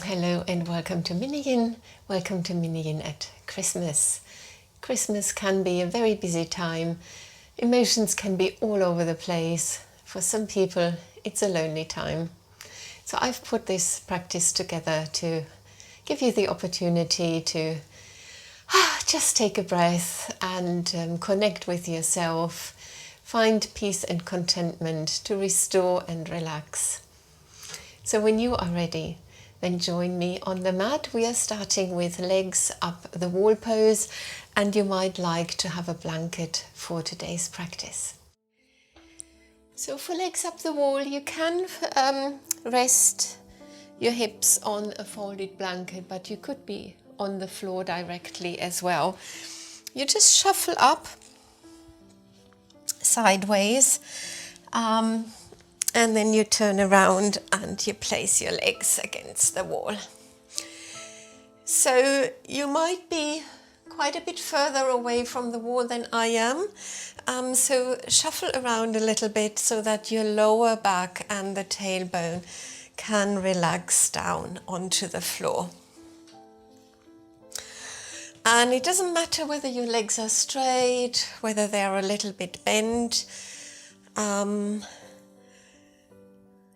Hello and welcome to Mini Yin. Welcome to Mini Yin at Christmas. Christmas can be a very busy time. Emotions can be all over the place. For some people, it's a lonely time. So I've put this practice together to give you the opportunity to just take a breath and connect with yourself. Find peace and contentment to restore and relax. So when you are ready, then join me on the mat. We are starting with legs up the wall pose, and you might like to have a blanket for today's practice. So for legs up the wall, you can rest your hips on a folded blanket, but you could be on the floor directly as well. You just shuffle up sideways, and then you turn around and you place your legs against the wall. So you might be quite a bit further away from the wall than I am. So shuffle around a little bit so that your lower back and the tailbone can relax down onto the floor. And it doesn't matter whether your legs are straight, whether they're a little bit bent.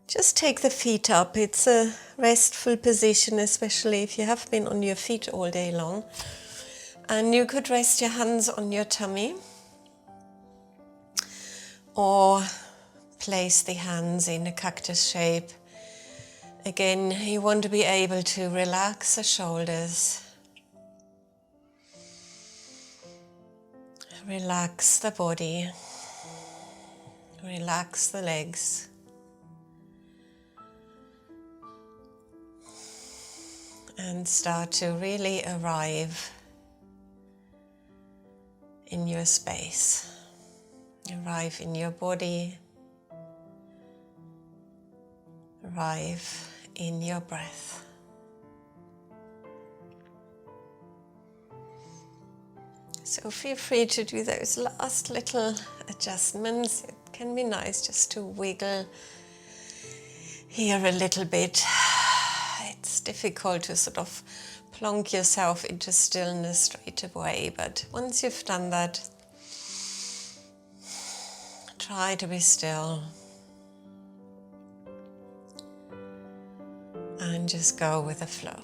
Just take the feet up. It's a restful position, especially if you have been on your feet all day long. And you could rest your hands on your tummy or place the hands in a cactus shape. Again, you want to be able to relax the shoulders, relax the body, relax the legs. And start to really arrive in your space, arrive in your body, arrive in your breath. So feel free to do those last little adjustments. It can be nice just to wiggle here a little bit. It's difficult to sort of plonk yourself into stillness straight away, but once you've done that, try to be still and just go with the flow.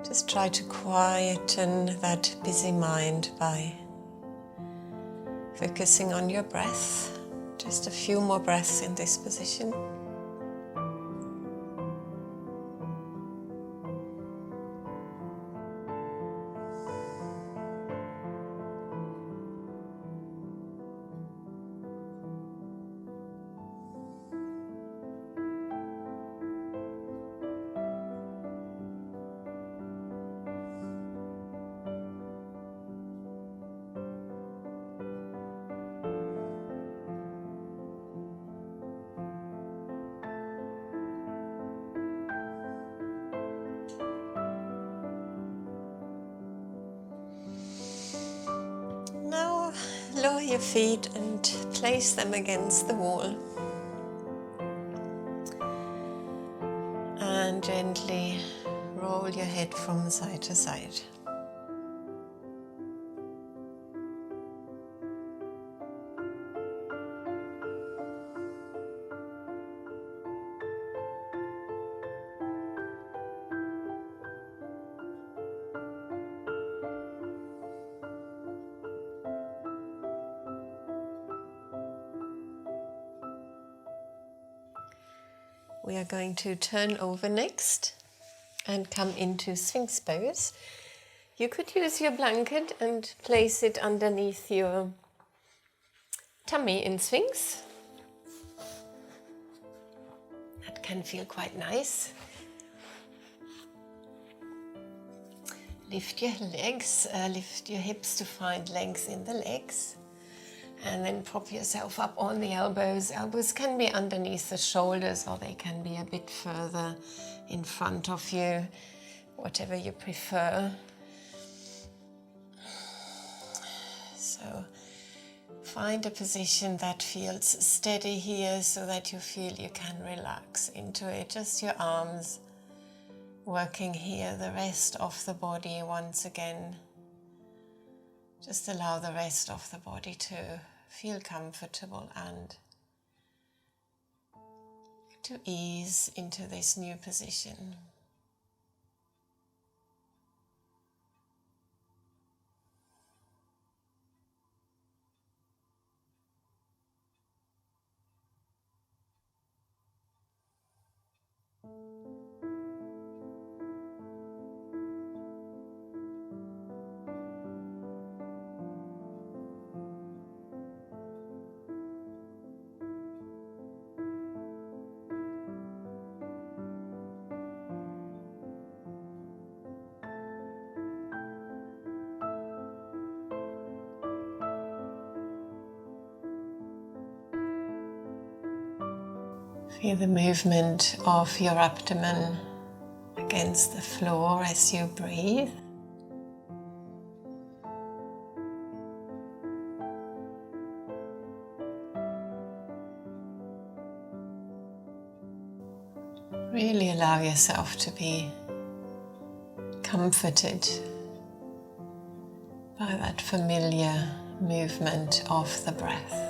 Just try to quieten that busy mind by focusing on your breath. Just a few more breaths in this position. Now lower your feet and place them against the wall. And gently roll your head from side to side. We are going to turn over next and come into Sphinx pose. You could use your blanket and place it underneath your tummy in Sphinx. That can feel quite nice. Lift your legs, lift your hips to find length in the legs. And then prop yourself up on the elbows. Elbows can be underneath the shoulders or they can be a bit further in front of you, whatever you prefer. So find a position that feels steady here so that you feel you can relax into it. Just your arms working here, the rest of the body once again. Just allow the rest of the body to feel comfortable and to ease into this new position. Feel the movement of your abdomen against the floor as you breathe. Really allow yourself to be comforted by that familiar movement of the breath.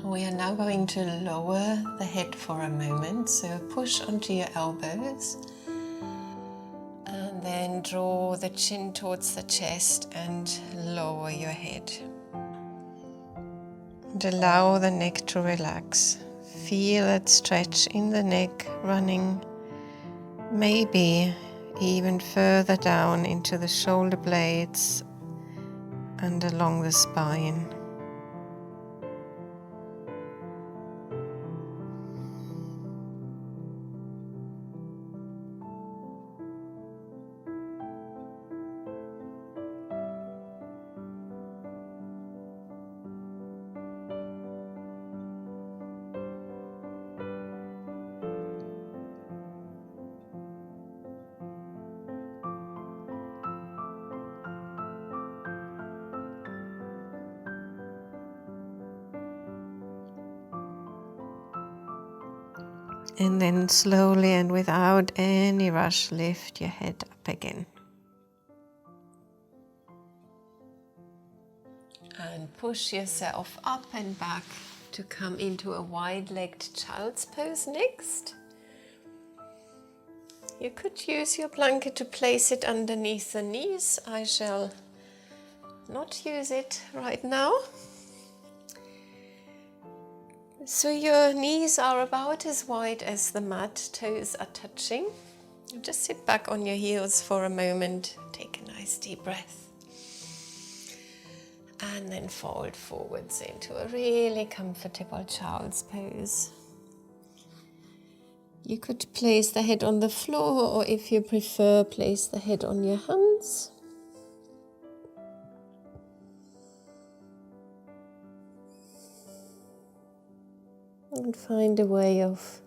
We are now going to lower the head for a moment, so push onto your elbows and then draw the chin towards the chest and lower your head. And allow the neck to relax. Feel that stretch in the neck running maybe even further down into the shoulder blades and along the spine. And then slowly and without any rush, lift your head up again. And push yourself up and back to come into a wide-legged child's pose next. You could use your blanket to place it underneath the knees. I shall not use it right now. So your knees are about as wide as the mat, toes are touching. Just sit back on your heels for a moment, take a nice deep breath. And then fold forwards into a really comfortable child's pose. You could place the head on the floor, or if you prefer, place the head on your hands. And find a way of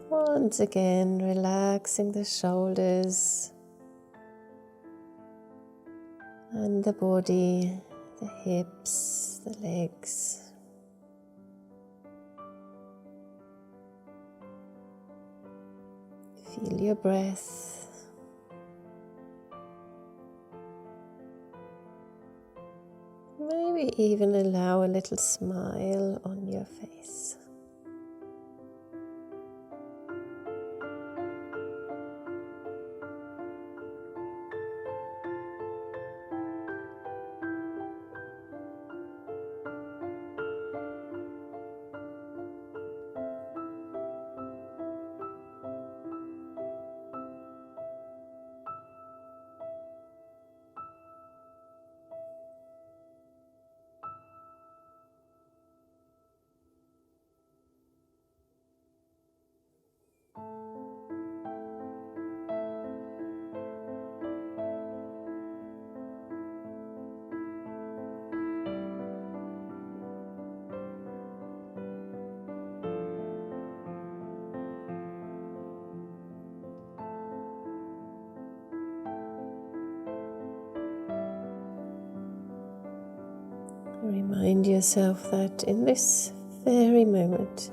once again relaxing the shoulders and the body, the hips, the legs. Feel your breath. Maybe even allow a little smile on your face. Remind yourself that in this very moment,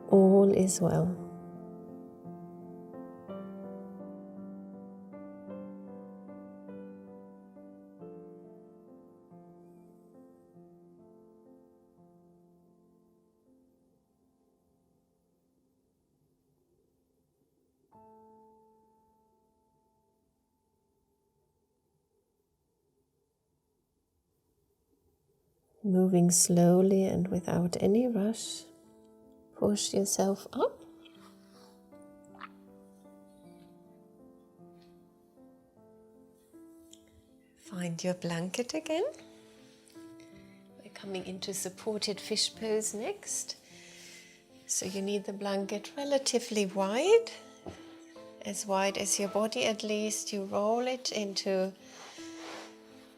all is well. Moving slowly and without any rush, push yourself up. Find your blanket again. We're coming into supported fish pose next. So you need the blanket relatively wide as your body at least. You roll it into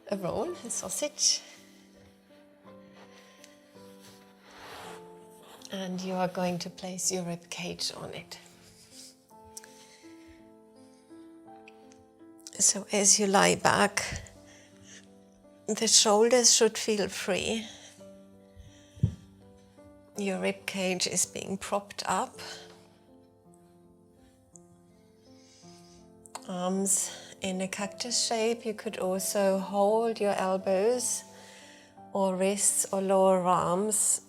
a roll, a sausage. And you are going to place your rib cage on it. So as you lie back, the shoulders should feel free. Your rib cage is being propped up. Arms in a cactus shape. You could also hold your elbows or wrists or lower arms.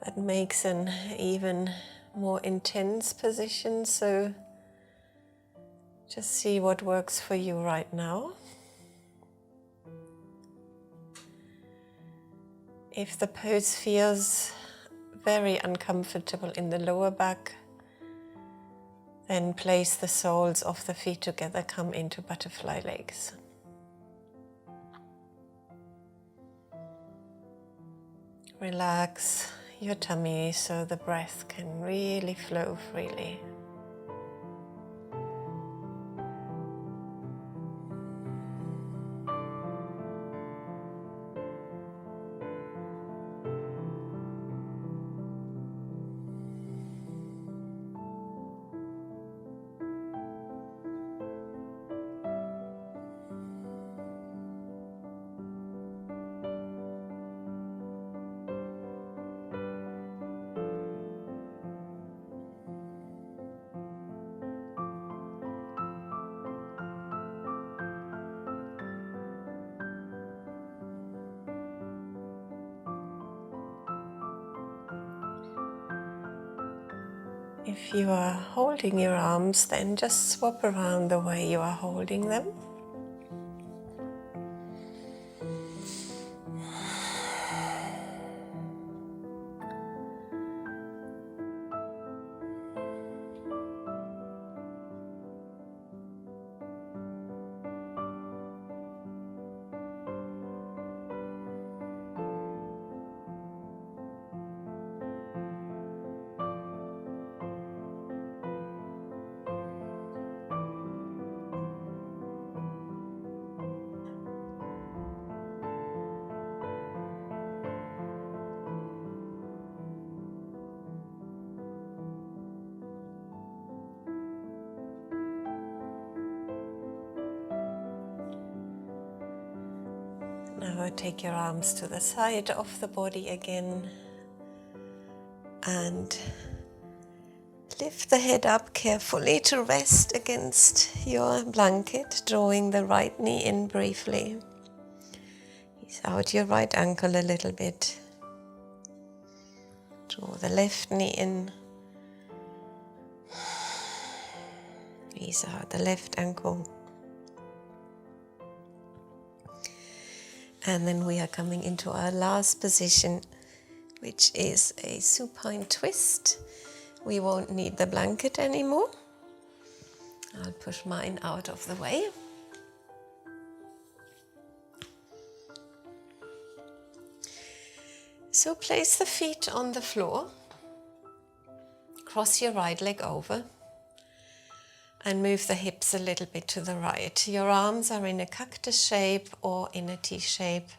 That makes an even more intense position, so just see what works for you right now. If the pose feels very uncomfortable in the lower back, then place the soles of the feet together, come into butterfly legs. Relax your tummy so the breath can really flow freely. If you are holding your arms, then just swap around the way you are holding them. Now take your arms to the side of the body again and lift the head up carefully to rest against your blanket, drawing the right knee in briefly. Ease out your right ankle a little bit. Draw the left knee in. Ease out the left ankle. And then we are coming into our last position, which is a supine twist. We won't need the blanket anymore. I'll push mine out of the way. So place the feet on the floor. Cross your right leg over and move the hips a little bit to the right. Your arms are in a cactus shape or in a T shape.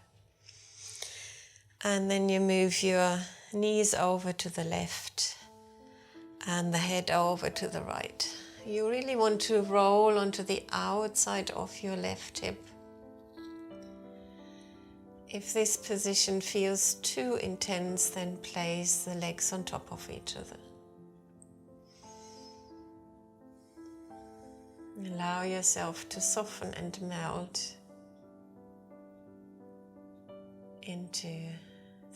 And then you move your knees over to the left and the head over to the right. you really want to roll onto the outside of your left hip. If this position feels too intense, then place the legs on top of each other. Allow yourself to soften and melt into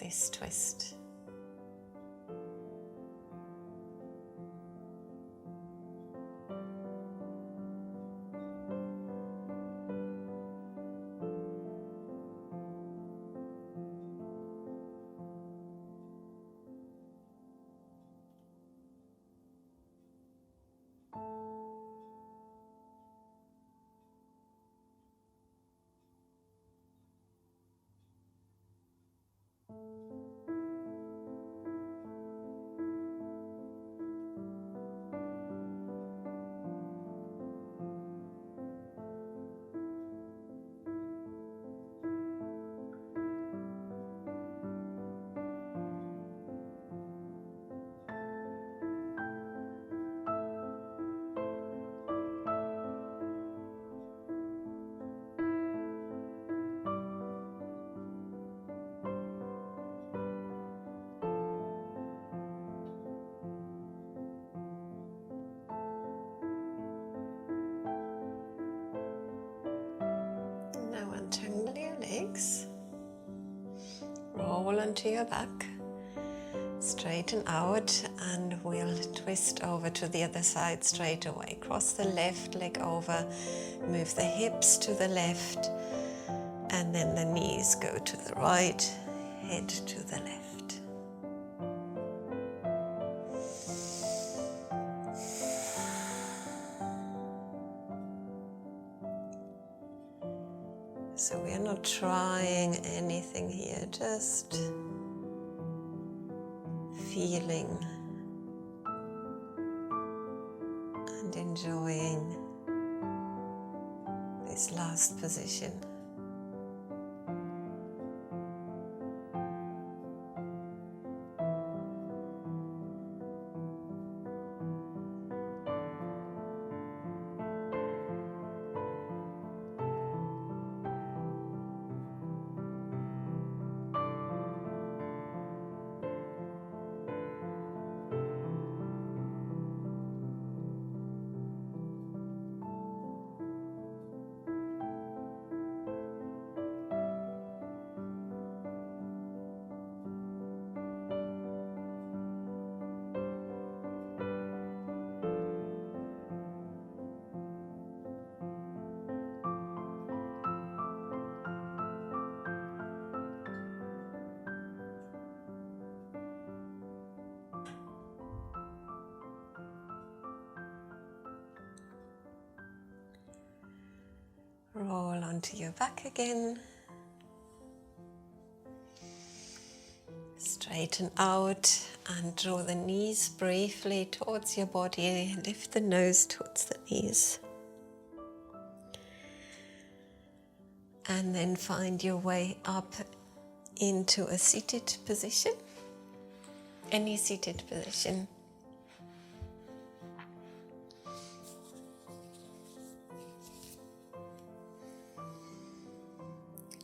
this twist. Now untangle your legs, roll onto your back, straighten out, and we'll twist over to the other side straight away. Cross the left leg over, move the hips to the left, and then the knees go to the right, head to the left. So we are not trying anything here, just feeling and enjoying this last position. Roll onto your back again. Straighten out and draw the knees briefly towards your body. Lift the nose towards the knees. And then find your way up into a seated position. Any seated position.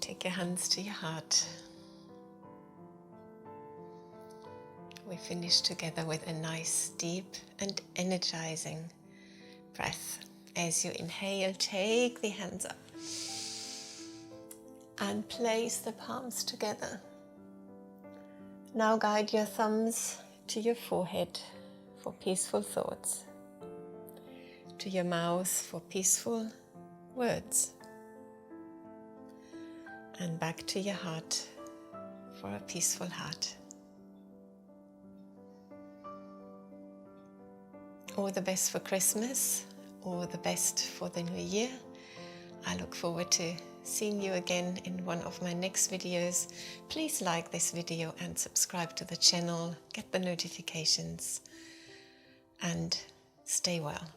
Take your hands to your heart. We finish together with a nice, deep and energizing breath. As you inhale, take the hands up and place the palms together. Now guide your thumbs to your forehead for peaceful thoughts, to your mouth for peaceful words, and back to your heart for a peaceful heart. All the best for Christmas, all the best for the new year. I look forward to seeing you again in one of my next videos. Please like this video and subscribe to the channel, get the notifications, and stay well.